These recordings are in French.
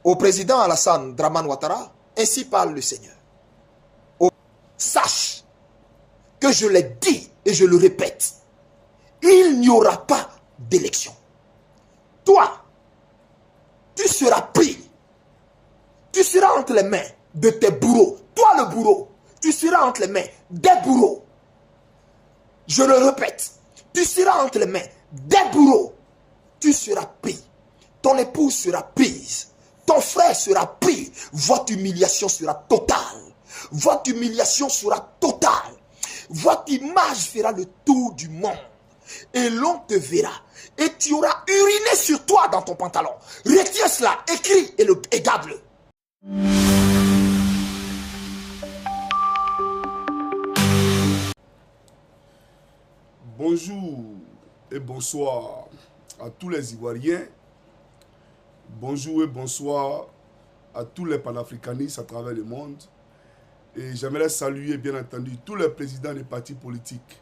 au président Alassane Dramane Ouattara, ainsi parle le Seigneur. Sache que je l'ai dit et je le répète, il n'y aura pas d'élection. Toi, tu seras pris. Tu seras entre les mains de tes bourreaux. Toi le bourreau, tu seras entre les mains des bourreaux. Je le répète, tu seras entre les mains des bourreaux. Tu seras pris. Ton épouse sera prise. Ton frère sera pris. Votre humiliation sera totale. Votre humiliation sera totale. Votre image fera le tour du monde. Et l'on te verra. Et tu auras uriné sur toi dans ton pantalon. Retiens cela, écris et garde-le. Bonjour et bonsoir à tous les Ivoiriens. Bonjour et bonsoir à tous les panafricanistes à travers le monde. Et j'aimerais saluer bien entendu tous les présidents des partis politiques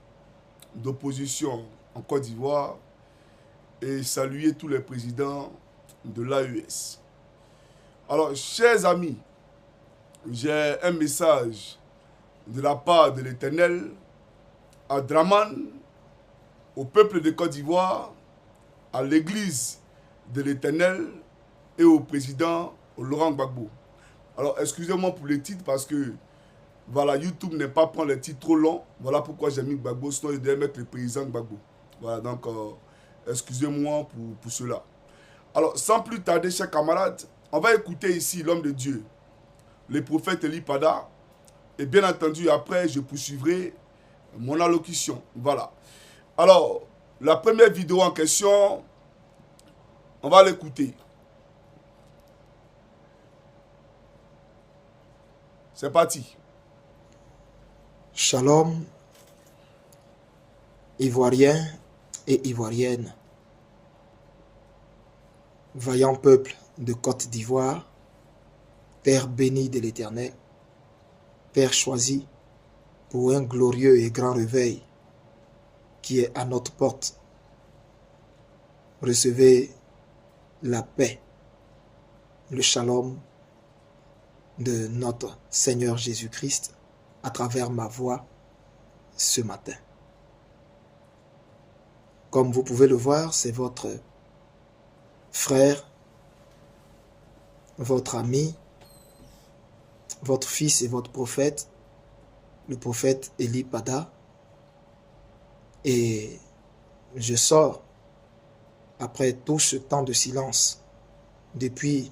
d'opposition en Côte d'Ivoire et saluer tous les présidents de l'AES. Alors, chers amis, j'ai un message de la part de l'Éternel à Dramane, au peuple de Côte d'Ivoire, à l'église de l'Éternel et au président Laurent Gbagbo. Alors, excusez-moi pour les titres parce que voilà, YouTube n'est pas prendre les titres trop longs. Voilà pourquoi j'ai mis Gbagbo, sinon je devais mettre le président Gbagbo. Voilà, donc excusez-moi pour cela. Alors, sans plus tarder, chers camarades, on va écouter ici l'homme de Dieu, le prophète Eli Pada. Et bien entendu, après, je poursuivrai mon allocution. Voilà. Alors, la première vidéo en question, on va l'écouter. C'est parti. Shalom, Ivoiriens et Ivoiriennes. Vaillant peuple de Côte d'Ivoire, terre bénie de l'Éternel, terre choisie pour un glorieux et grand réveil qui est à notre porte. Recevez la paix, le shalom de notre Seigneur Jésus-Christ à travers ma voix ce matin. Comme vous pouvez le voir, c'est votre frère, votre ami, votre fils et votre prophète, le prophète Eli Pada. Et je sors, après tout ce temps de silence, depuis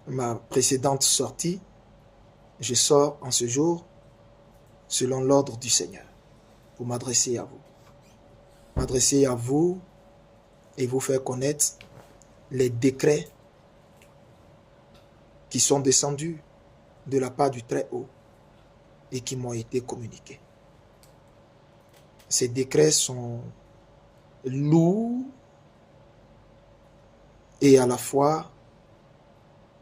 ma précédente sortie, je sors en ce jour selon l'ordre du Seigneur pour m'adresser à vous. M'adresser à vous et vous faire connaître les décrets qui sont descendus de la part du Très-Haut et qui m'ont été communiqués. Ces décrets sont lourds et à la fois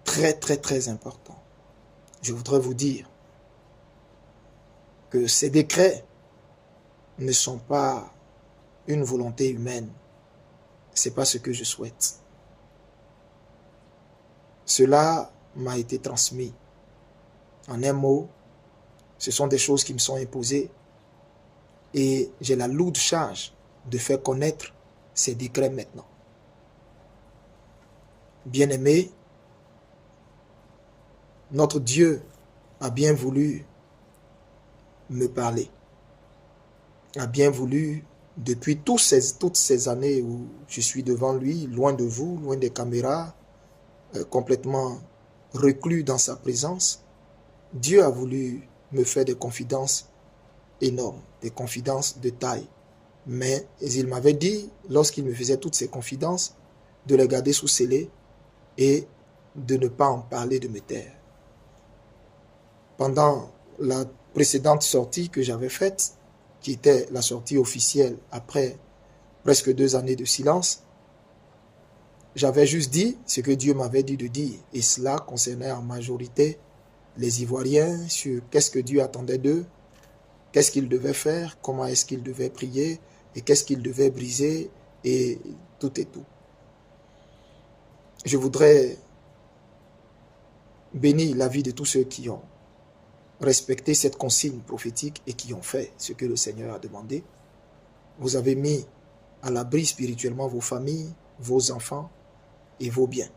très importants. Je voudrais vous dire que ces décrets ne sont pas une volonté humaine. Ce n'est pas ce que je souhaite. Cela m'a été transmis. En un mot, ce sont des choses qui me sont imposées et j'ai la lourde charge de faire connaître ces décrets maintenant. Bien-aimés, notre Dieu a bien voulu me parler, a bien voulu, depuis toutes ces années où je suis devant lui, loin de vous, loin des caméras, complètement reclus dans sa présence, Dieu a voulu me faire des confidences énormes, des confidences de taille. Mais il m'avait dit, lorsqu'il me faisait toutes ces confidences, de les garder sous scellé et de ne pas en parler, de me taire. Pendant la précédente sortie que j'avais faite, qui était la sortie officielle après presque 2 années de silence, j'avais juste dit ce que Dieu m'avait dit de dire. Et cela concernait en majorité les Ivoiriens sur qu'est-ce que Dieu attendait d'eux, qu'est-ce qu'ils devaient faire, comment est-ce qu'ils devaient prier, et qu'est-ce qu'ils devaient briser, et tout et tout. Je voudrais bénis la vie de tous ceux qui ont respecté cette consigne prophétique et qui ont fait ce que le Seigneur a demandé. Vous avez mis à l'abri spirituellement vos familles, vos enfants et vos biens.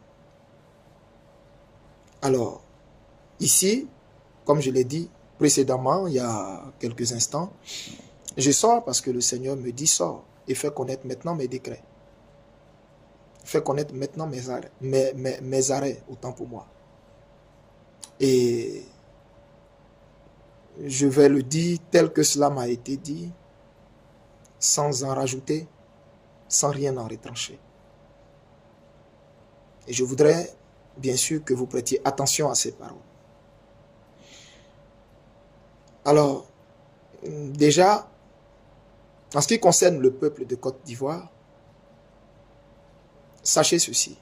Alors, ici, comme je l'ai dit précédemment, il y a quelques instants, je sors parce que le Seigneur me dit sors et fais connaître maintenant mes décrets. Fais connaître maintenant mes arrêts, autant pour moi. Et je vais le dire tel que cela m'a été dit, sans en rajouter, sans rien en retrancher. Et je voudrais bien sûr que vous prêtiez attention à ces paroles. Alors, déjà, en ce qui concerne le peuple de Côte d'Ivoire, sachez ceci.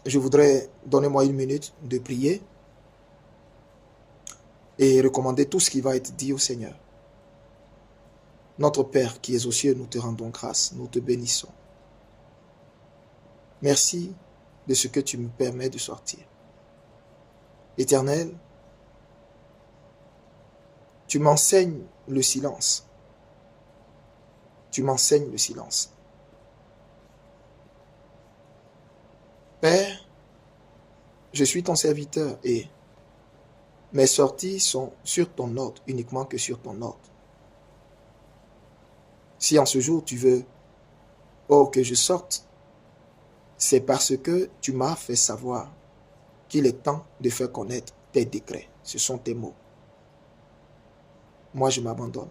Je voudrais, donnez-moi une minute de prier et recommander tout ce qui va être dit au Seigneur. Notre Père qui es aux cieux, nous te rendons grâce, nous te bénissons. Merci de ce que tu me permets de sortir. Éternel, tu m'enseignes le silence. Tu m'enseignes le silence. Père, je suis ton serviteur et mes sorties sont sur ton ordre, uniquement que sur ton ordre. Si en ce jour tu veux, que je sorte, c'est parce que tu m'as fait savoir qu'il est temps de faire connaître tes décrets. Ce sont tes mots. Moi, je m'abandonne.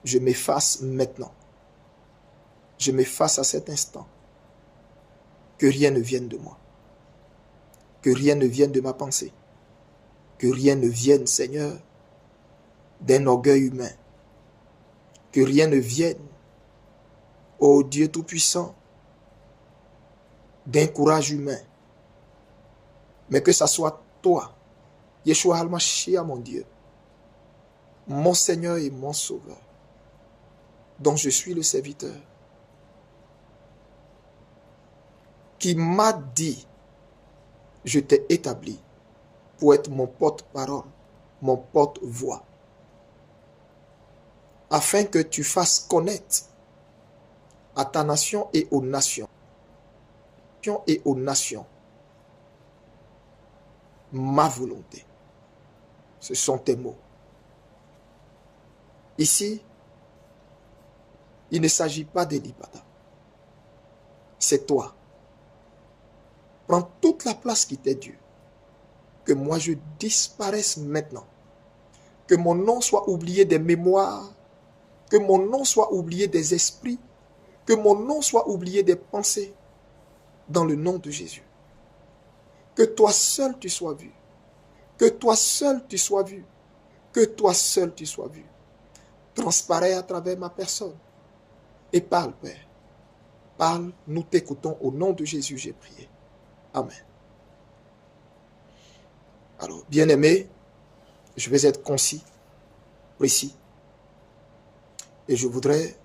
Je m'efface maintenant. Je m'efface à cet instant. Que rien ne vienne de moi. Que rien ne vienne de ma pensée. Que rien ne vienne, Seigneur, d'un orgueil humain. Que rien ne vienne, ô Dieu Tout-Puissant, d'un courage humain. Mais que ça soit toi, Yeshua HaMashiach, mon Dieu, mon Seigneur et mon Sauveur, dont je suis le serviteur, qui m'a dit, je t'ai établi pour être mon porte-parole, mon porte-voix, afin que tu fasses connaître à ta nation et aux nations, ma volonté. Ce sont tes mots. Ici, il ne s'agit pas d'Elibada. C'est toi. Prends toute la place qui t'est due. Que moi je disparaisse maintenant. Que mon nom soit oublié des mémoires. Que mon nom soit oublié des esprits. Que mon nom soit oublié des pensées. Dans le nom de Jésus. Que toi seul tu sois vu. Que toi seul tu sois vu. Que toi seul tu sois vu. Transparaît à travers ma personne. Et parle, Père. Parle, nous t'écoutons. Au nom de Jésus, j'ai prié. Amen. Alors, bien-aimés, je vais être concis, précis. Et je voudrais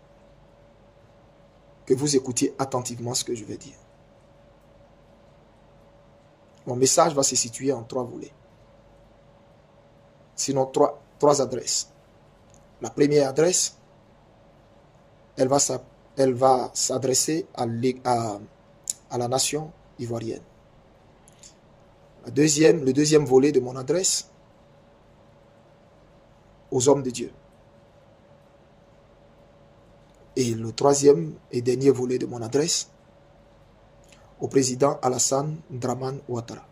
que vous écoutiez attentivement ce que je vais dire. Mon message va se situer en 3 volets. Sinon, trois adresses. La première adresse, elle va s'adresser à la nation ivoirienne. Le deuxième volet de mon adresse, aux hommes de Dieu. Et le troisième et dernier volet de mon adresse, au président Alassane Dramane Ouattara.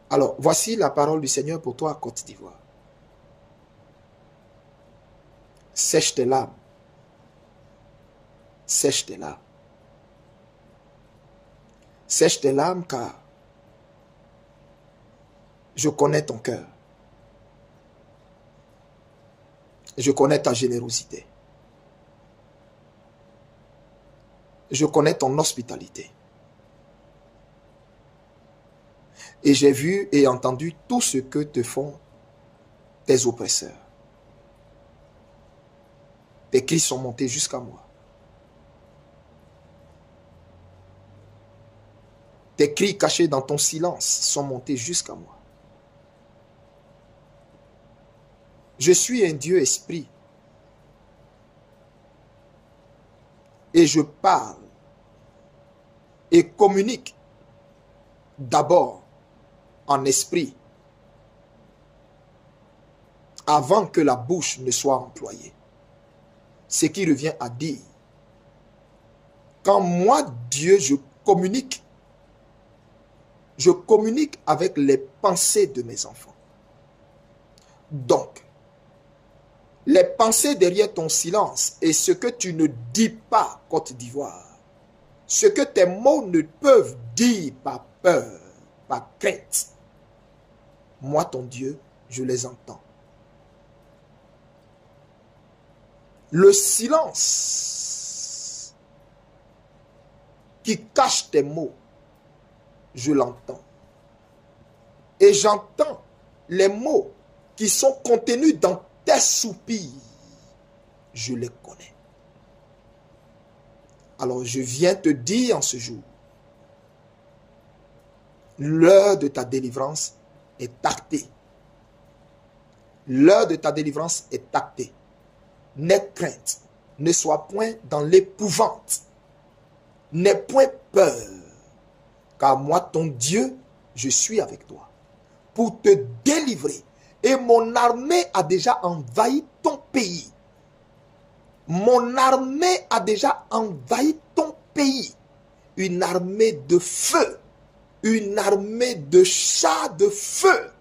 Alors, voici la parole du Seigneur pour toi, Côte d'Ivoire. Sèche tes larmes. Sèche tes larmes. Sèche tes larmes car je connais ton cœur. Je connais ta générosité. Je connais ton hospitalité. Et j'ai vu et entendu tout ce que te font tes oppresseurs. Tes cris sont montés jusqu'à moi. Tes cris cachés dans ton silence sont montés jusqu'à moi. Je suis un Dieu esprit. Et je parle et communique d'abord en esprit avant que la bouche ne soit employée. Ce qui revient à dire, quand moi, Dieu, je communique avec les pensées de mes enfants. Donc, les pensées derrière ton silence et ce que tu ne dis pas, Côte d'Ivoire, ce que tes mots ne peuvent dire par peur, par crainte, moi, ton Dieu, je les entends. Le silence qui cache tes mots, je l'entends. Et j'entends les mots qui sont contenus dans tes soupirs. Je les connais. Alors je viens te dire en ce jour, l'heure de ta délivrance est actée. L'heure de ta délivrance est actée. N'aie crainte, ne sois point dans l'épouvante, n'aie point peur, car moi, ton Dieu, je suis avec toi pour te délivrer. Et mon armée a déjà envahi ton pays. Mon armée a déjà envahi ton pays. Une armée de feu, une armée de chars de feu,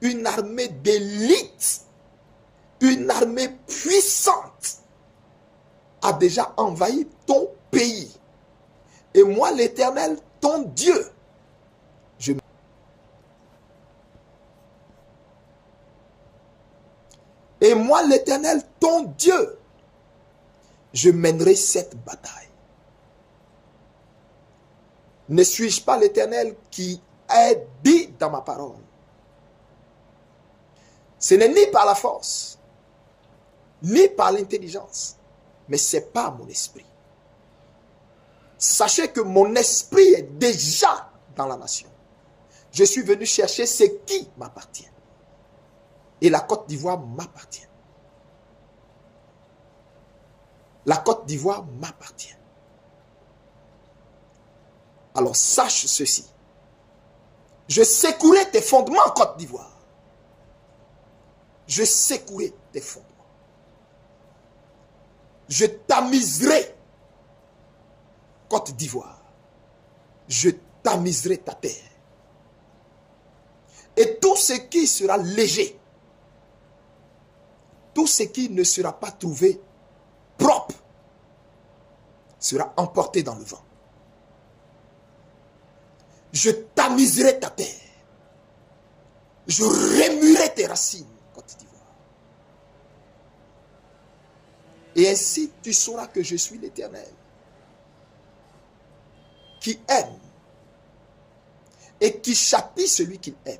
une armée d'élite, une armée puissante a déjà envahi ton pays. Et moi, l'Éternel, ton Dieu, et moi, l'Éternel, ton Dieu, je mènerai cette bataille. Ne suis-je pas l'Éternel qui est dit dans ma parole? Ce n'est ni par la force, ni par l'intelligence, mais c'est par mon esprit. Sachez que mon esprit est déjà dans la nation. Je suis venu chercher ce qui m'appartient. Et la Côte d'Ivoire m'appartient. La Côte d'Ivoire m'appartient. Alors sache ceci. Je secouerai tes fondements, Côte d'Ivoire. Je secouerai tes fondements. Je tamiserai, Côte d'Ivoire. Je tamiserai ta terre. Et tout ce qui sera léger, tout ce qui ne sera pas trouvé propre, sera emporté dans le vent. Je tamiserai ta terre. Je remuerai tes racines, Côte d'Ivoire. Et ainsi, tu sauras que je suis l'Éternel, qui aime et qui châtie celui qu'il aime.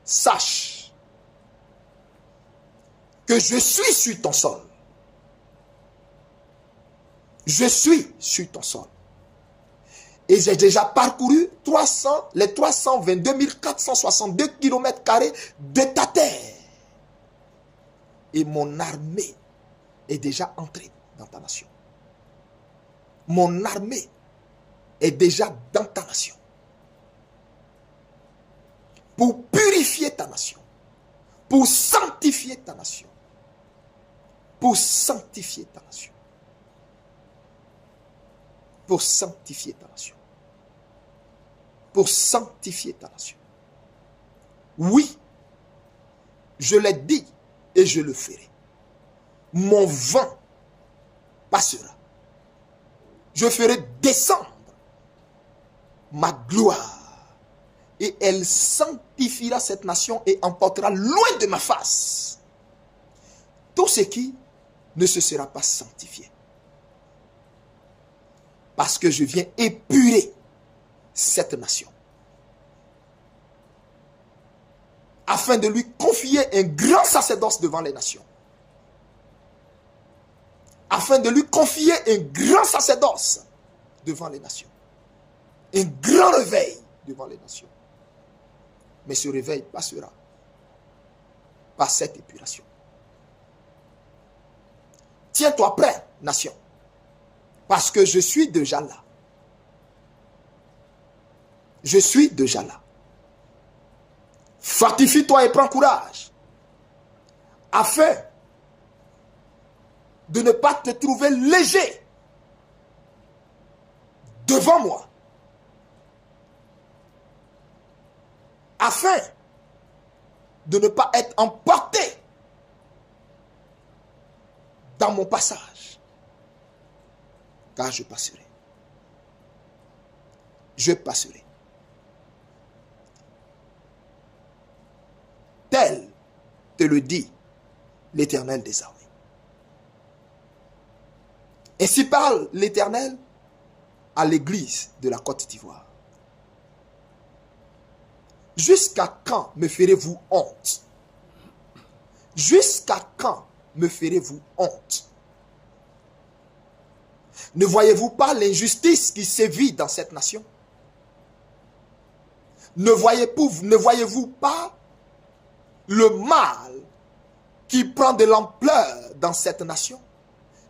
Sache que je suis sur ton sol. Je suis sur ton sol. Et j'ai déjà parcouru les 322 462 km² de ta terre. Et mon armée est déjà entrée dans ta nation. Mon armée est déjà dans ta nation. Pour purifier ta nation. Pour sanctifier ta nation. Pour sanctifier ta nation. Pour sanctifier ta nation. Pour sanctifier ta nation. Oui, je l'ai dit et je le ferai. Mon vent passera. Je ferai descendre ma gloire. Et elle sanctifiera cette nation et emportera loin de ma face tout ce qui ne se sera pas sanctifié. Parce que je viens épurer cette nation. Afin de lui confier un grand sacerdoce devant les nations. Afin de lui confier un grand sacerdoce devant les nations. Un grand réveil devant les nations. Mais ce réveil passera par cette épuration. Tiens-toi prêt, nation, parce que je suis déjà là. Je suis déjà là. Fortifie-toi et prends courage, afin de ne pas te trouver léger devant moi, afin de ne pas être emporté dans mon passage, car je passerai. Je passerai. Tel te le dit l'Éternel des armées. Ainsi parle l'Éternel à l'église de la Côte d'Ivoire. Jusqu'à quand me ferez-vous honte? Jusqu'à quand me ferez-vous honte? Ne voyez-vous pas l'injustice qui sévit dans cette nation? Ne voyez-vous pas le mal qui prend de l'ampleur dans cette nation?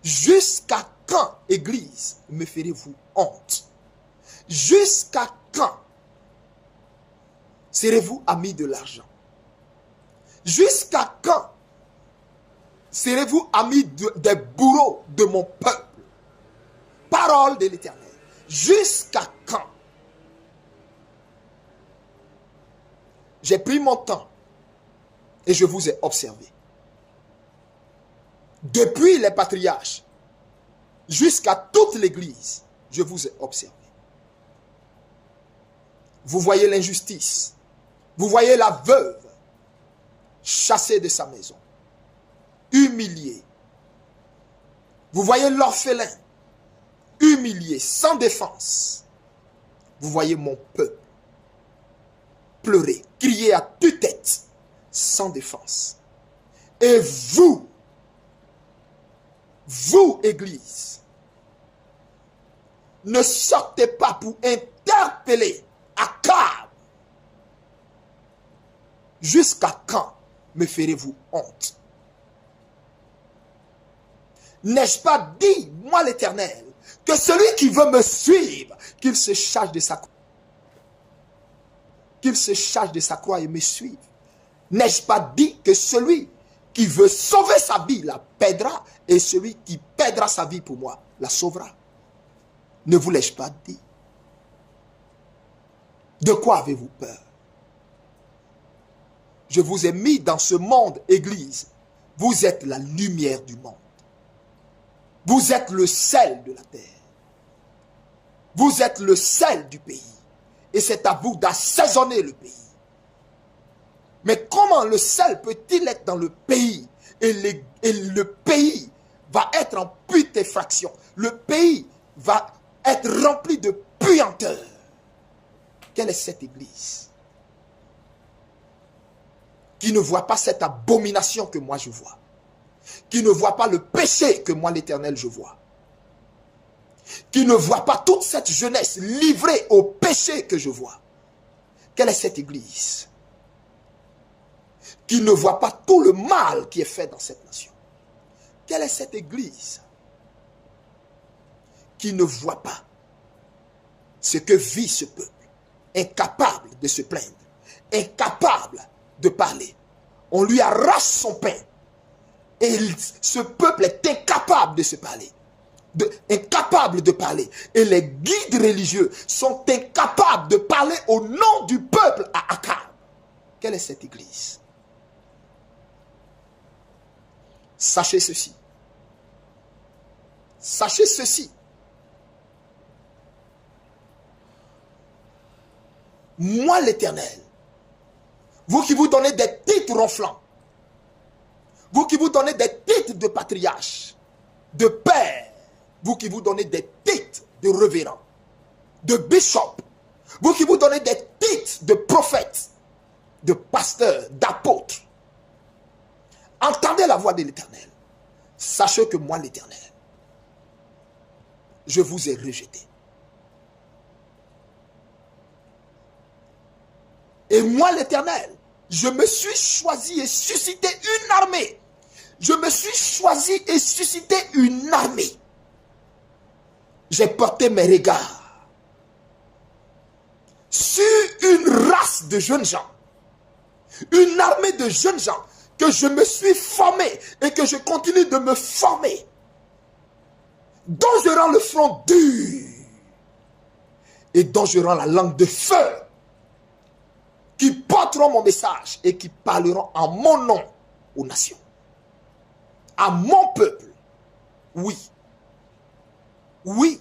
Jusqu'à quand, Église, me ferez-vous honte? Jusqu'à quand serez-vous amis de l'argent? Jusqu'à quand serez-vous amis des bourreaux de mon peuple? Parole de l'Éternel. Jusqu'à quand? J'ai pris mon temps et je vous ai observé. Depuis les patriarches jusqu'à toute l'Église, je vous ai observé. Vous voyez l'injustice. Vous voyez la veuve chassée de sa maison, humiliée. Vous voyez l'orphelin humilié, sans défense. Vous voyez mon peuple pleurer, crier à tue-tête, sans défense. Et vous, Église, ne sortez pas pour interpeller Akab. Jusqu'à quand me ferez-vous honte? N'ai-je pas dit, moi l'Éternel, que celui qui veut me suivre, qu'il se charge de sa croix, qu'il se charge de sa croix et me suive? N'ai-je pas dit que celui qui veut sauver sa vie la perdra, et celui qui perdra sa vie pour moi la sauvera? Ne vous l'ai-je pas dit? De quoi avez-vous peur? Je vous ai mis dans ce monde, Église. Vous êtes la lumière du monde. Vous êtes le sel de la terre. Vous êtes le sel du pays. Et c'est à vous d'assaisonner le pays. Mais comment le sel peut-il être dans le pays et le pays va être en putréfaction? Le pays va être rempli de puanteur. Quelle est cette église qui ne voit pas cette abomination que moi je vois? Qui ne voit pas le péché que moi l'Éternel je vois? Qui ne voit pas toute cette jeunesse livrée au péché que je vois? Quelle est cette église qui ne voit pas tout le mal qui est fait dans cette nation? Quelle est cette église qui ne voit pas ce que vit ce peuple, incapable de se plaindre, incapable de parler? On lui arrache son pain et ce peuple est incapable de se parler, incapable de parler. Et les guides religieux sont incapables de parler au nom du peuple à Akab. Quelle est cette église? Sachez ceci. Sachez ceci. Moi l'Éternel, vous qui vous donnez des titres ronflants, vous qui vous donnez des titres de patriarche, de père, vous qui vous donnez des titres de révérend, de bishop, vous qui vous donnez des titres de prophète, de pasteur, d'apôtre, entendez la voix de l'Éternel. Sachez que moi l'Éternel, je vous ai rejeté. Et moi, l'Éternel, je me suis choisi et suscité une armée. Je me suis choisi et suscité une armée. J'ai porté mes regards sur une race de jeunes gens, une armée de jeunes gens que je me suis formé et que je continue de me former, dont je rends le front dur et dont je rends la langue de feu, qui porteront mon message et qui parleront en mon nom aux nations, à mon peuple. Oui, oui,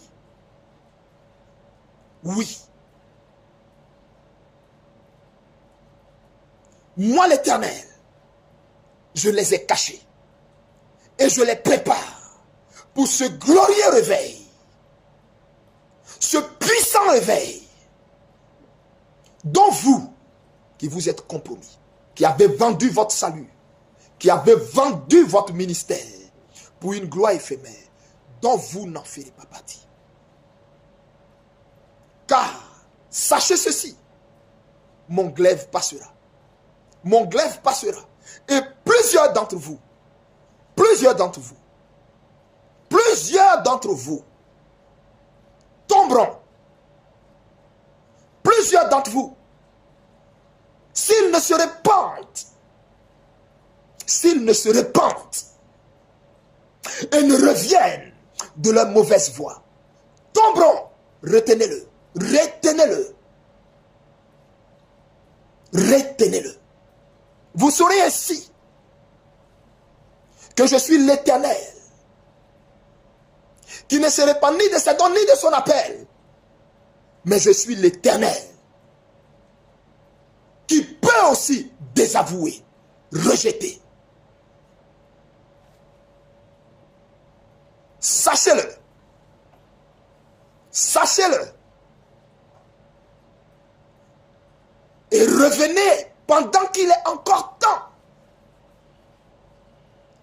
oui. Moi, l'Éternel, je les ai cachés et je les prépare pour ce glorieux réveil, ce puissant réveil dont vous, qui vous êtes compromis, qui avez vendu votre salut, qui avez vendu votre ministère pour une gloire éphémère, dont vous n'en ferez pas partie. Car, sachez ceci, mon glaive passera. Mon glaive passera. Et plusieurs d'entre vous tomberont. Plusieurs d'entre vous, s'ils ne se repentent et ne reviennent de leur mauvaise voie, tomberont. Retenez-le. Vous saurez ainsi que je suis l'Éternel, qui ne se répand ni de ses dons ni de son appel, mais je suis l'Éternel, qui peut aussi désavouer, rejeter. Sachez-le. Et revenez pendant qu'il est encore temps.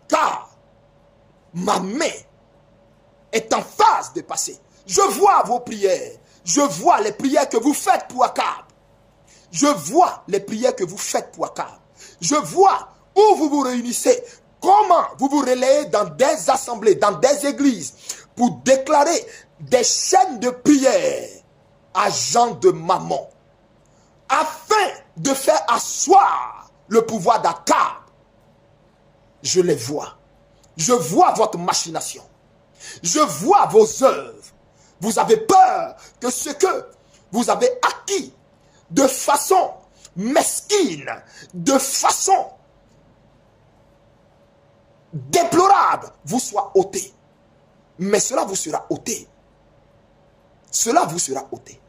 Car ma main est en phase de passer. Je vois vos prières. Je vois les prières que vous faites pour Akab. Je vois où vous vous réunissez. Comment vous vous relayez dans des assemblées, dans des églises, pour déclarer des chaînes de prière à Jean de Mammon, afin de faire asseoir le pouvoir d'Akab. Je les vois. Je vois votre machination. Je vois vos œuvres. Vous avez peur que ce que vous avez acquis de façon mesquine, de façon déplorable, vous soit ôté. Mais cela vous sera ôté. Cela vous sera ôté.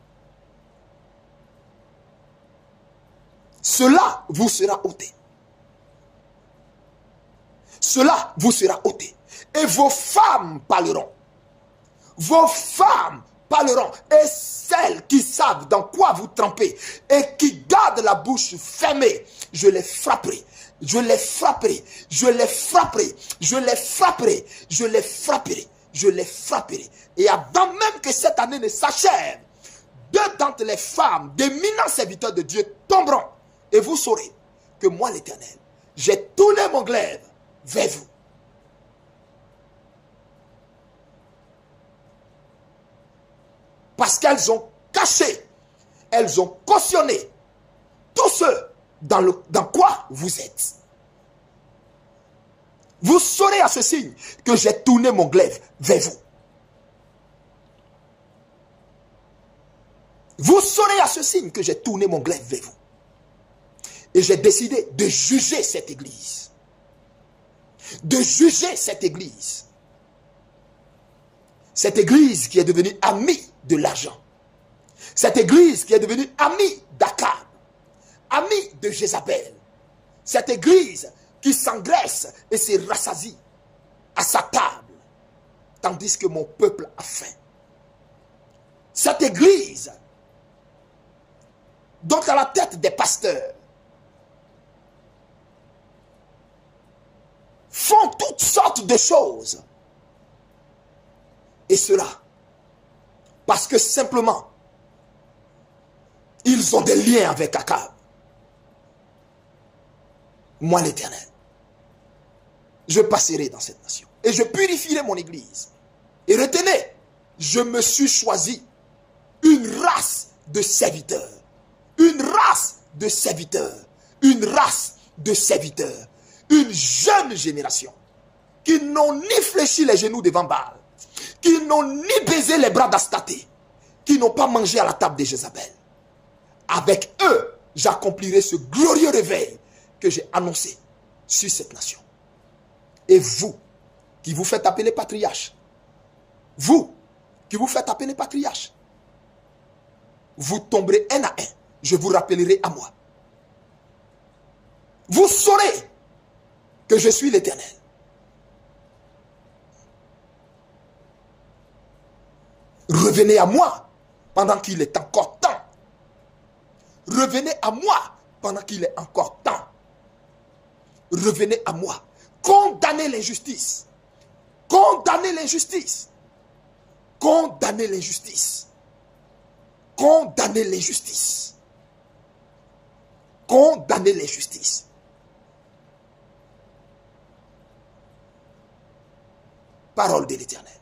Cela vous sera ôté. Cela vous sera ôté. Et vos femmes parleront. Vos femmes parleront. Et celles qui savent dans quoi vous trempez et qui gardent la bouche fermée, je les frapperai. Je les frapperai. Je les frapperai. Je les frapperai. Je les frapperai. Je les frapperai. Et avant même que cette année ne s'achève, deux d'entre les femmes, d'éminents serviteurs de Dieu, tomberont. Et vous saurez que moi, l'Éternel, j'ai tourné mon glaive vers vous. Parce qu'elles ont caché, elles ont cautionné tous ceux dans quoi vous êtes. Vous saurez à ce signe que j'ai tourné mon glaive vers vous. Vous saurez à ce signe que j'ai tourné mon glaive vers vous. Et j'ai décidé de juger cette église. De juger cette église. Cette église qui est devenue amie de l'argent. Cette église qui est devenue amie d'Akab. Amie de Jézabel. Cette église qui s'engraisse et se rassasie à sa table. Tandis que mon peuple a faim. Cette église dont à la tête des pasteurs font toutes sortes de choses. Et cela, parce que simplement, ils ont des liens avec Akab. moi l'Éternel, je passerai dans cette nation et je purifierai mon église. Et retenez, je me suis choisi une race de serviteurs, une race de serviteurs, une race de serviteurs, une jeune génération qui n'ont ni fléchi les genoux devant Baal, qui n'ont ni baisé les bras d'Astaté, qui n'ont pas mangé à la table de Jézabel. Avec eux, j'accomplirai ce glorieux réveil que j'ai annoncé sur cette nation. Et vous, qui vous faites appeler patriarche, vous, qui vous faites appeler patriarche, vous tomberez un à un. Je vous rappellerai à moi. Vous saurez que je suis l'Éternel. Revenez à moi pendant qu'il est encore temps. Revenez à moi pendant qu'il est encore temps. Revenez à moi. Condamnez l'injustice. Condamnez l'injustice. Condamnez l'injustice. Condamnez l'injustice. Condamnez l'injustice. Parole de l'Éternel.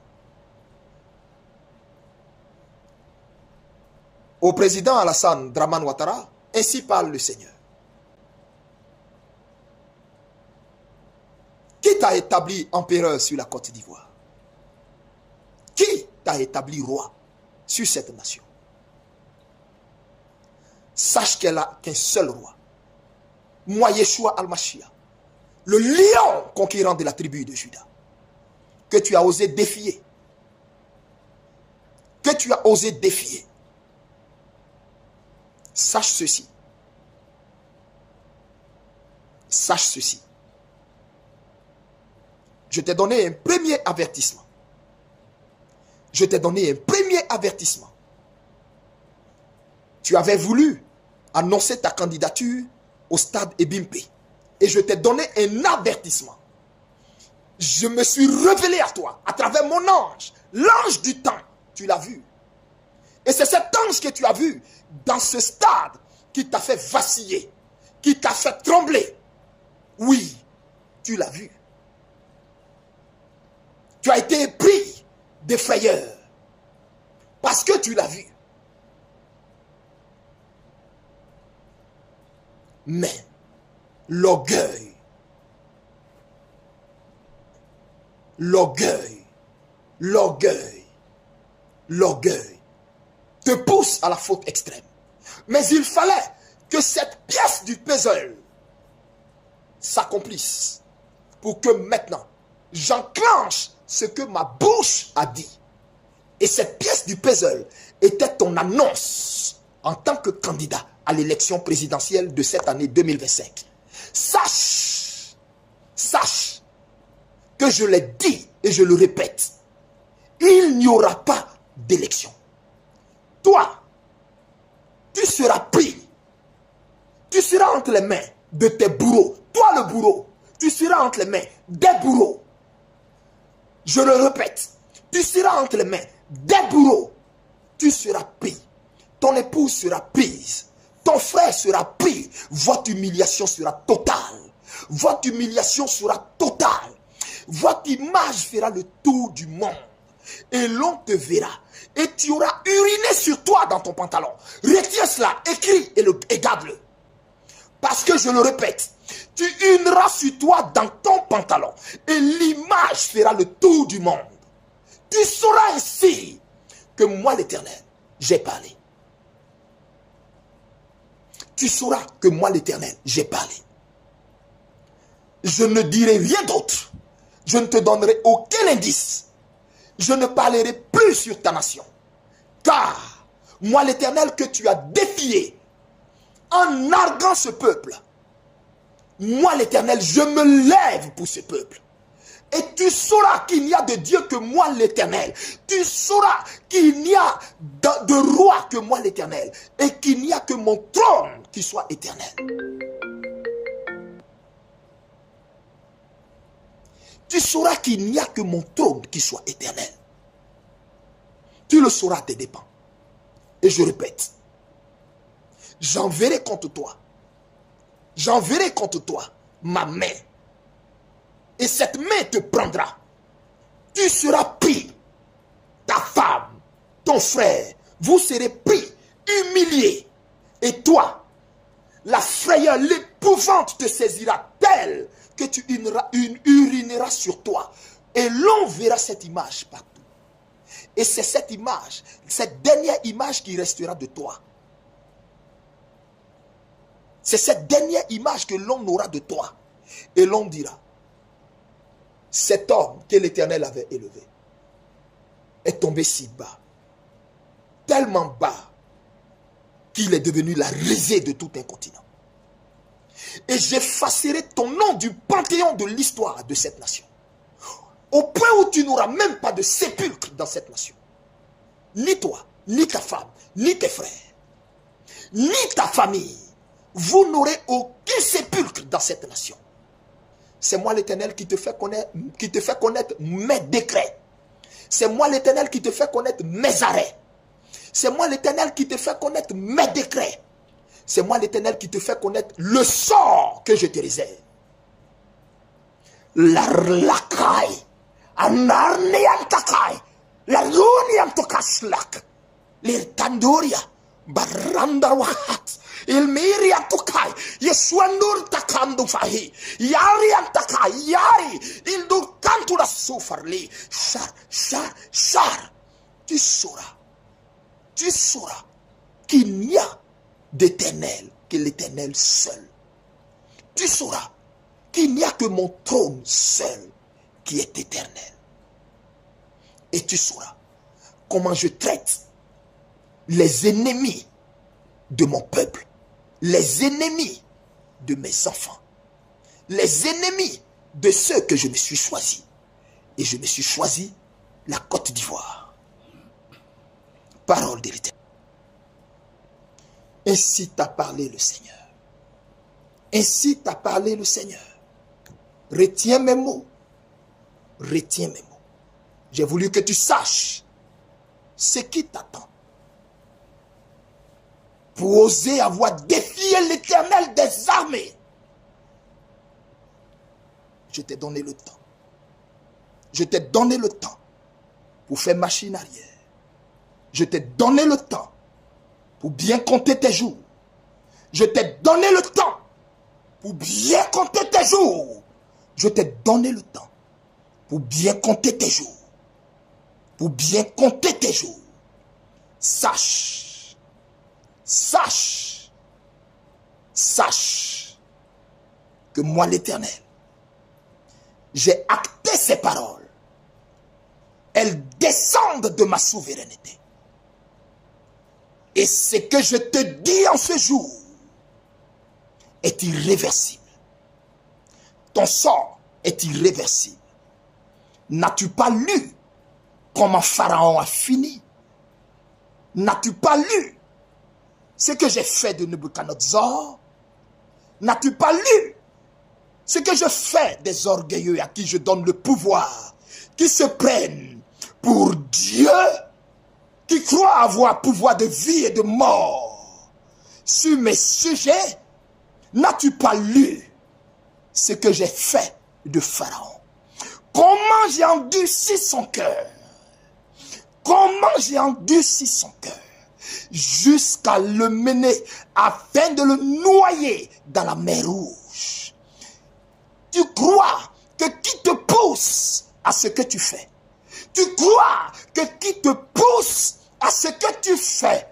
Au président Alassane Dramane Ouattara, ainsi parle le Seigneur. Qui t'a établi empereur sur la Côte d'Ivoire? Qui t'a établi roi sur cette nation? Sache qu'elle a qu'un seul roi. Moi, Yeshua Al-Mashiach, le lion conquérant de la tribu de Juda, que tu as osé défier. Que tu as osé défier. Sache ceci. Sache ceci. Je t'ai donné un premier avertissement. Je t'ai donné un premier avertissement. Tu avais voulu annoncer ta candidature au stade Ebimpe. Et je t'ai donné un avertissement. Je me suis révélé à toi à travers mon ange. L'ange du temps, tu l'as vu. Et c'est cet ange que tu as vu dans ce stade qui t'a fait vaciller, qui t'a fait trembler. Oui, tu l'as vu. Tu as été pris de frayeur parce que tu l'as vu. Mais l'orgueil, l'orgueil te pousse à la faute extrême. Mais il fallait que cette pièce du puzzle s'accomplisse pour que maintenant j'enclenche ce que ma bouche a dit. Et cette pièce du puzzle était ton annonce en tant que candidat à l'élection présidentielle de cette année 2025. Sache que je l'ai dit et je le répète, il n'y aura pas d'élection. Toi, tu seras pris. Tu seras entre les mains de tes bourreaux. Toi le bourreau, tu seras entre les mains des bourreaux. Je le répète, tu seras entre les mains des bourreaux. Tu seras pris. Ton épouse sera prise. Ton frère sera pris. Votre humiliation sera totale. Votre humiliation sera totale. Votre image fera le tour du monde. Et l'on te verra. Et tu auras uriné sur toi dans ton pantalon. Retiens cela, écris et garde-le. Parce que je le répète, tu urineras sur toi dans ton pantalon. Et l'image fera le tour du monde. Tu sauras ainsi que moi l'Éternel, j'ai parlé. Tu sauras que moi l'Éternel, j'ai parlé. Je ne dirai rien d'autre. Je ne te donnerai aucun indice. Je ne parlerai plus sur ta nation. Car moi l'Éternel que tu as défié en narguant ce peuple, moi l'Éternel, je me lève pour ce peuple. Et tu sauras qu'il n'y a de Dieu que moi l'Éternel. Tu sauras qu'il n'y a de roi que moi l'Éternel. Et qu'il n'y a que mon trône qui soit éternel. Tu sauras qu'il n'y a que mon trône qui soit éternel. Tu le sauras à tes dépens. Et je répète, j'enverrai contre toi. J'enverrai contre toi ma main. Et cette main te prendra. Tu seras pris. Ta femme, ton frère, vous serez pris, humiliés. Et toi, la frayeur, l'épouvante te saisira telle que tu urineras sur toi. Et l'on verra cette image partout. Et c'est cette image, cette dernière image qui restera de toi. C'est cette dernière image que l'on aura de toi. Et l'on dira, cet homme que l'Éternel avait élevé est tombé si bas, tellement bas, qu'il est devenu la risée de tout un continent. Et j'effacerai ton nom du panthéon de l'histoire de cette nation. Au point où tu n'auras même pas de sépulcre dans cette nation. Ni toi, ni ta femme, ni tes frères, ni ta famille. Vous n'aurez aucun sépulcre dans cette nation. C'est moi l'Éternel qui te fait connaître mes décrets. C'est moi l'Éternel qui te fait connaître mes arrêts. C'est moi l'Éternel qui te fait connaître mes décrets. C'est moi l'Éternel qui te fait connaître le sort que je te réserve. L'arlakai, anarniantakai, la luniantokaslak, l'irtandoria, barandawahat, il miriantokai, yesuandur takandu fahi, yariantakai, yari, il dur kantu la soufarli, char, tu sauras qu'il n'y a d'éternel que l'Éternel seul. Tu sauras qu'il n'y a que mon trône seul qui est éternel. Et tu sauras comment je traite les ennemis de mon peuple, les ennemis de mes enfants, les ennemis de ceux que je me suis choisi. Et je me suis choisi la Côte d'Ivoire. Parole de l'Éternel. Ainsi t'a parlé le Seigneur. Ainsi t'a parlé le Seigneur. Retiens mes mots. Retiens mes mots. J'ai voulu que tu saches ce qui t'attend. Pour oser avoir défié l'Éternel des armées. Je t'ai donné le temps. Je t'ai donné le temps pour faire machine arrière. Je t'ai donné le temps pour bien compter tes jours. Je t'ai donné le temps pour bien compter tes jours. Je t'ai donné le temps pour bien compter tes jours. Pour bien compter tes jours. Sache que moi l'Éternel, j'ai acté ces paroles. Elles descendent de ma souveraineté. Et ce que je te dis en ce jour est irréversible. Ton sort est irréversible. N'as-tu pas lu comment Pharaon a fini? N'as-tu pas lu ce que j'ai fait de Nebuchadnezzar? N'as-tu pas lu ce que je fais des orgueilleux à qui je donne le pouvoir, qui se prennent pour Dieu, qui croient avoir pouvoir de vie et de mort sur mes sujets? N'as-tu pas lu ce que j'ai fait de Pharaon? Comment j'ai endurci son cœur? Comment j'ai endurci son cœur jusqu'à le mener afin de le noyer dans la mer Rouge? Tu crois que qui te pousse à ce que tu fais? Tu crois que qui te pousse à ce que tu fais?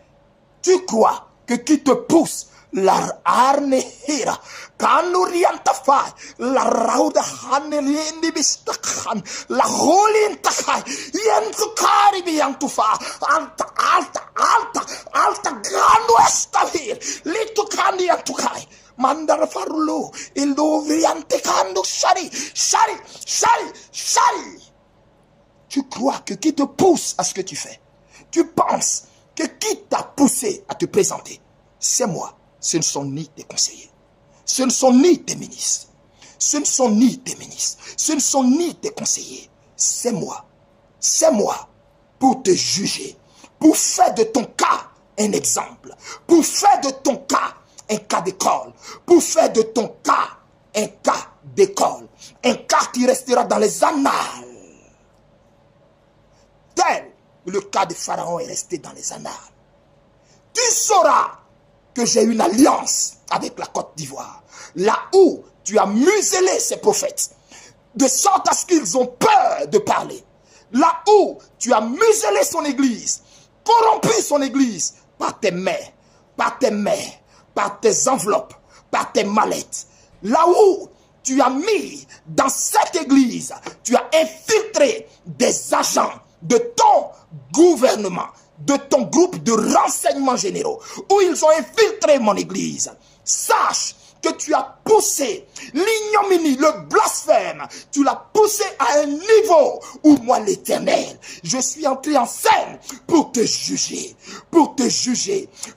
Tu crois que qui te pousse? La arnehira kanuriantafai la rauda hanelindi bistakhan la holintakai yentukari biantufa alta grando estavir litukandi antukai mandar farulo il dovriante kando shari. Tu crois que qui te pousse à ce que tu fais? Tu penses que qui t'a poussé à te présenter? C'est moi. Ce ne sont ni tes conseillers. Ce ne sont ni tes ministres. Ce ne sont ni tes ministres. Ce ne sont ni tes conseillers. C'est moi. C'est moi pour te juger. Pour faire de ton cas un exemple. Pour faire de ton cas un cas d'école. Pour faire de ton cas un cas d'école, un cas qui restera dans les annales. Tel le cas de Pharaon est resté dans les annales. Tu sauras que j'ai une alliance avec la Côte d'Ivoire, là où tu as muselé ces prophètes, de sorte à ce qu'ils ont peur de parler. Là où tu as muselé son église, corrompu son église par tes mains, par tes enveloppes, par tes mallettes. Là où tu as mis dans cette église, tu as infiltré des agents de ton gouvernement, de ton groupe de renseignements généraux, où ils ont infiltré mon église. Sache que tu as poussé l'ignominie, le blasphème, tu l'as poussé à un niveau où moi l'Éternel, je suis entré en scène pour te juger,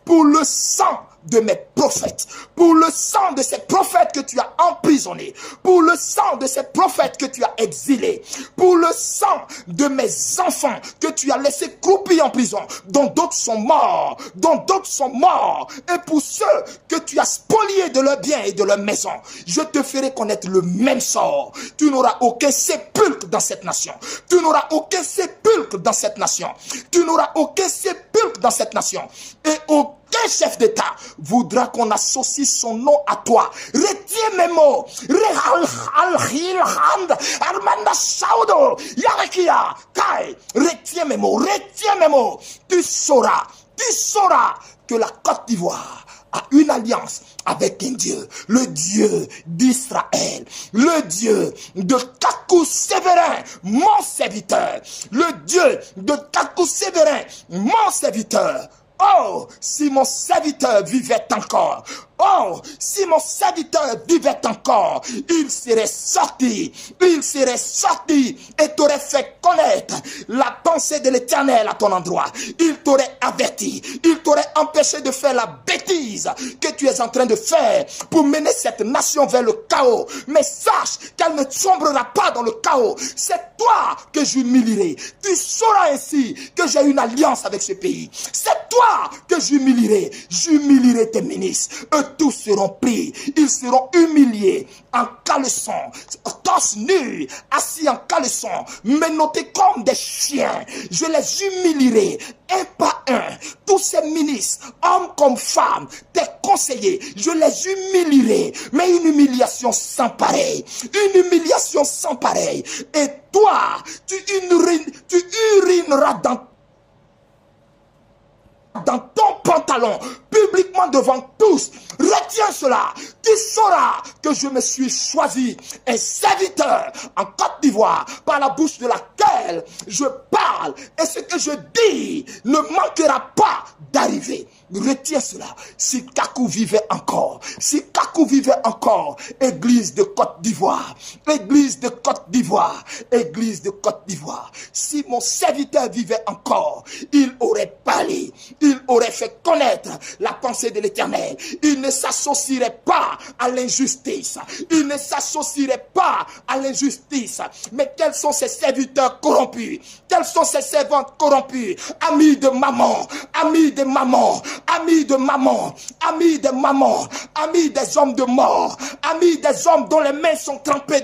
pour le sang de mes prophètes, pour le sang de ces prophètes que tu as emprisonnés, pour le sang de ces prophètes que tu as exilés, pour le sang de mes enfants que tu as laissés croupir en prison, dont d'autres sont morts, et pour ceux que tu as spoliés de leurs biens et de leurs maisons, je te ferai connaître le même sort. Tu n'auras aucun sépulcre dans cette nation. Tu n'auras aucun sépulcre dans cette nation. Tu n'auras aucun sépulcre dans cette nation. Et aucun chef d'État voudra qu'on associe son nom à toi. Retiens mes mots. Retiens mes mots. Tu sauras que la Côte d'Ivoire a une alliance avec un Dieu, le Dieu d'Israël, le Dieu de Kakou Sévérin, mon serviteur, le Dieu de Kakou Sévérin, mon serviteur. Oh, si mon serviteur vivait encore, il serait sorti et t'aurait fait connaître la pensée de l'Éternel à ton endroit. Il t'aurait averti, il t'aurait empêché de faire la bêtise que tu es en train de faire pour mener cette nation vers le chaos. Mais sache qu'elle ne sombrera pas dans le chaos. C'est toi que j'humilierai. Tu sauras ainsi que j'ai une alliance avec ce pays. C'est toi que j'humilierai tes ministres. Eux tous seront pris, ils seront humiliés en caleçon, torse nu, assis en caleçon, menottés comme des chiens. Je les humilierai un par un, tous ces ministres, hommes comme femmes, tes conseillers, je les humilierai, mais une humiliation sans pareil, et toi, tu urineras dans ton pantalon, publiquement devant tous. Retiens cela. Tu sauras que je me suis choisi un serviteur en Côte d'Ivoire par la bouche de laquelle je parle, et ce que je dis ne manquera pas d'arriver. Retiens cela. Si Kakou vivait encore, église de Côte d'Ivoire, si mon serviteur vivait encore, il aurait parlé, il aurait fait connaître la pensée de l'Éternel. Il ne s'associerait pas à l'injustice. Mais quels sont ces serviteurs corrompus? Quelles sont ces servantes corrompues? Amis de maman, amis des hommes de mort, amis des hommes dont les mains sont trempées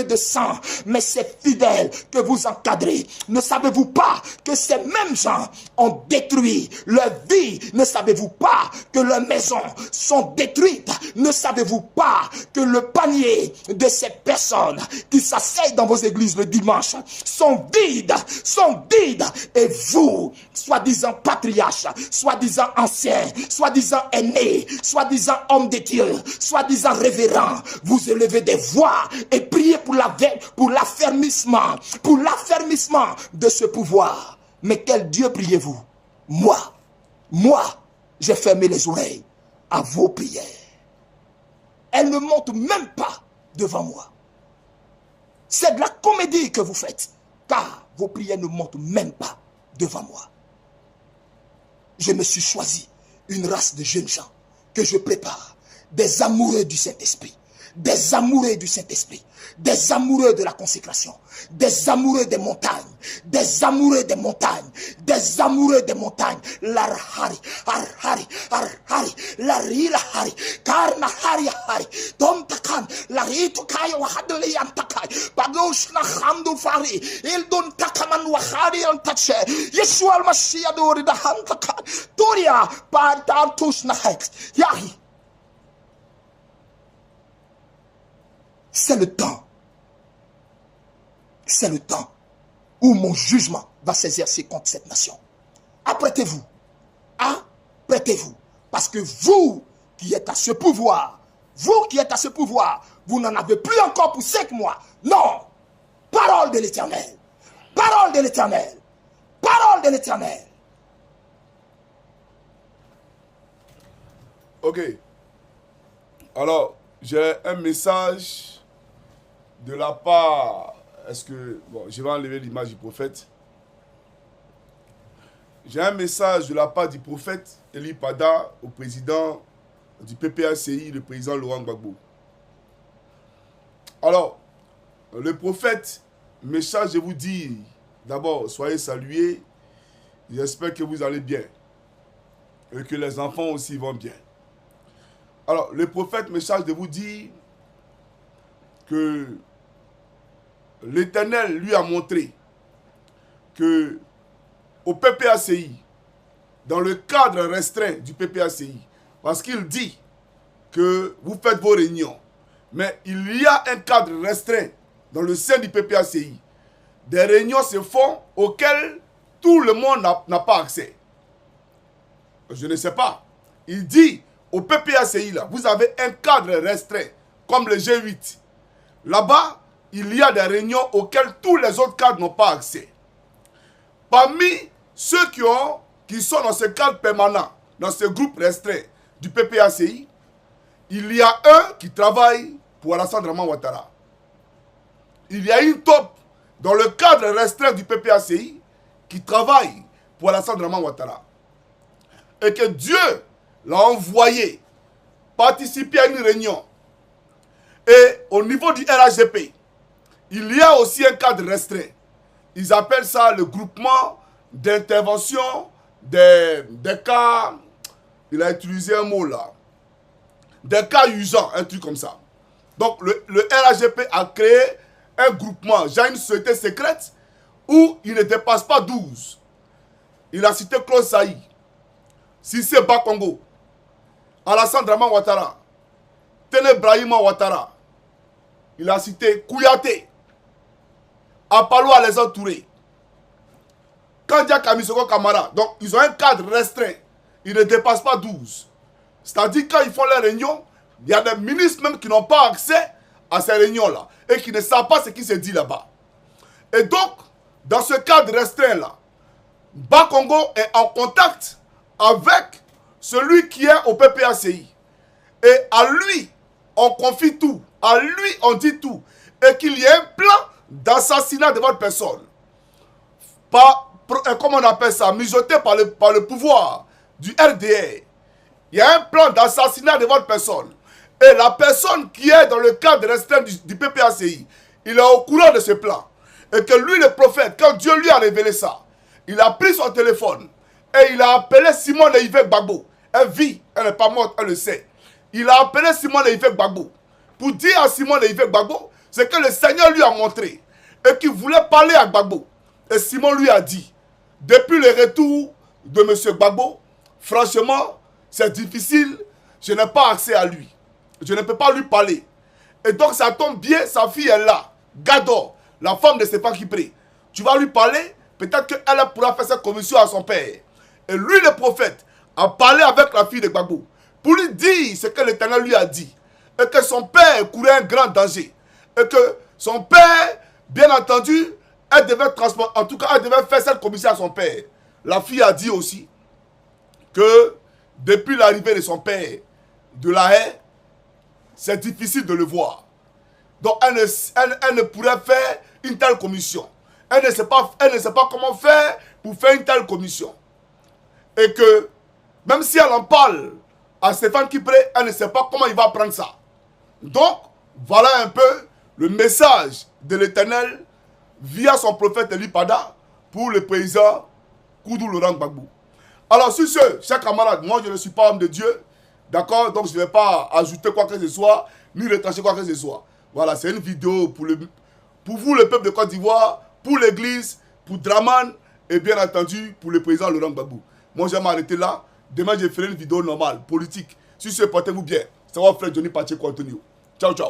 de sang, mais ces fidèles que vous encadrez, ne savez-vous pas que ces mêmes gens ont détruit leur vie? Ne savez-vous pas que leurs maisons sont détruites? Ne savez-vous pas que le panier de ces personnes qui s'asseyent dans vos églises le dimanche sont vides, et vous, soi-disant patriarches, soi-disant anciens, soi-disant aînés, soi-disant hommes de Dieu, soi-disant révérends, vous élevez des voix et priez pour l'affermissement de ce pouvoir. Mais quel Dieu priez-vous? Moi, j'ai fermé les oreilles à vos prières. Elles ne montent même pas devant moi. C'est de la comédie que vous faites, car vos prières ne montent même pas devant moi. Je me suis choisi une race de jeunes gens que je prépare, des amoureux du Saint-Esprit, des amoureux du Saint-Esprit, des amoureux de la consécration, des amoureux des montagnes, des amoureux des montagnes, des amoureux des montagnes. L'arhari, arhari, arhari, larilahari, karnahari, hari, tom takan, laritu kaya wahadli antakai, badosh na hamdu fari, ildun takaman wahari antache, Yeshua al-Mashiach dori da hantakai, Toria, partantus na hex, yahi. C'est le temps. C'est le temps où mon jugement va s'exercer contre cette nation. Apprêtez-vous. Apprêtez-vous. Parce que vous qui êtes à ce pouvoir, vous n'en avez plus encore pour 5 mois. Non. Parole de l'Éternel. Parole de l'Éternel. Parole de l'Éternel. Ok. Alors, j'ai un message de la part, est-ce que, bon, je vais enlever l'image du prophète. J'ai un message de la part du prophète Eli Pada au président du PPACI, le président Laurent Gbagbo. Alors, le prophète me charge de vous dire, d'abord, soyez salués, j'espère que vous allez bien et que les enfants aussi vont bien. Alors, le prophète me charge de vous dire que l'Éternel lui a montré que au PPACI, dans le cadre restreint du PPACI, parce qu'il dit que vous faites vos réunions, mais il y a un cadre restreint dans le sein du PPACI. Des réunions se font auxquelles tout le monde n'a pas accès. Je ne sais pas. Il dit au PPACI, là, vous avez un cadre restreint, comme le G8. Là-bas, il y a des réunions auxquelles tous les autres cadres n'ont pas accès. Parmi ceux qui sont dans ce cadre permanent, dans ce groupe restreint du PPACI, il y a un qui travaille pour Alassane Draman Ouattara. Il y a une top dans le cadre restreint du PPACI qui travaille pour Alassane Draman Ouattara. Et que Dieu l'a envoyé participer à une réunion. Et au niveau du RHDP, il y a aussi un cadre restreint. Ils appellent ça le groupement d'intervention des cas, il a utilisé un mot là, des cas usants, un truc comme ça. Donc le RHDP a créé un groupement, j'ai une société secrète où il ne dépasse pas 12. Il a cité Claude Saï, Cissé Bakongo, Alassane Draman Ouattara, Tene Brahima Ouattara. Il a cité Kouyaté, Apalo Alassane Touré, Kandia Kamisoko Kamara. Donc, ils ont un cadre restreint. Ils ne dépassent pas 12. C'est-à-dire, quand ils font les réunions, il y a des ministres même qui n'ont pas accès à ces réunions-là et qui ne savent pas ce qui se dit là-bas. Et donc, dans ce cadre restreint-là, Bakongo est en contact avec celui qui est au PPACI. Et à lui, on confie tout. À lui, on dit tout. Et qu'il y ait un plan d'assassinat de votre personne. Comment on appelle ça? Mijoté par le pouvoir du RDR. Il y a un plan d'assassinat de votre personne. Et la personne qui est dans le cadre restreint du PPACI, il est au courant de ce plan. Et que lui, le prophète, quand Dieu lui a révélé ça, il a pris son téléphone et il a appelé Simon de Yves Gbagbo. Elle vit, elle n'est pas morte, elle le sait. Il a appelé Simon de Yves Gbagbo pour dire à Simon de Yves Gbagbo ce que le Seigneur lui a montré et qu'il voulait parler à Gbagbo. Et Simon lui a dit, depuis le retour de M. Gbagbo, franchement, c'est difficile, je n'ai pas accès à lui. Je ne peux pas lui parler. Et donc ça tombe bien, sa fille est là, Gador, la femme de Stéphane Kipré. Tu vas lui parler, peut-être qu'elle pourra faire sa commission à son père. Et lui, le prophète, a parlé avec la fille de Gbagbo pour lui dire ce que l'Éternel lui a dit. Et que son père courait un grand danger. Et que son père, bien entendu, elle devait transporter, en tout cas, elle devait faire cette commission à son père. La fille a dit aussi que depuis l'arrivée de son père de La Haye, c'est difficile de le voir. Donc, elle ne pourrait faire une telle commission. Elle ne sait pas comment faire pour faire une telle commission. Et que, même si elle en parle à Stéphane Kipré, elle ne sait pas comment il va prendre ça. Donc, Voilà un peu le message de l'Éternel via son prophète Eli Pada pour le président Koudou Laurent Gbagbo. Alors sur ce, chers camarades, moi je ne suis pas homme de Dieu, d'accord, donc je ne vais pas ajouter quoi que ce soit, ni retrancher quoi que ce soit. Voilà, c'est une vidéo pour vous, le peuple de Côte d'Ivoire, pour l'église, pour Draman, et bien entendu pour le président Laurent Gbagbo. Moi je vais m'arrêter là, demain je ferai une vidéo normale, politique. Sur ce, portez-vous bien. C'est votre frère Johnny Pacheco Antonio. Ciao, ciao.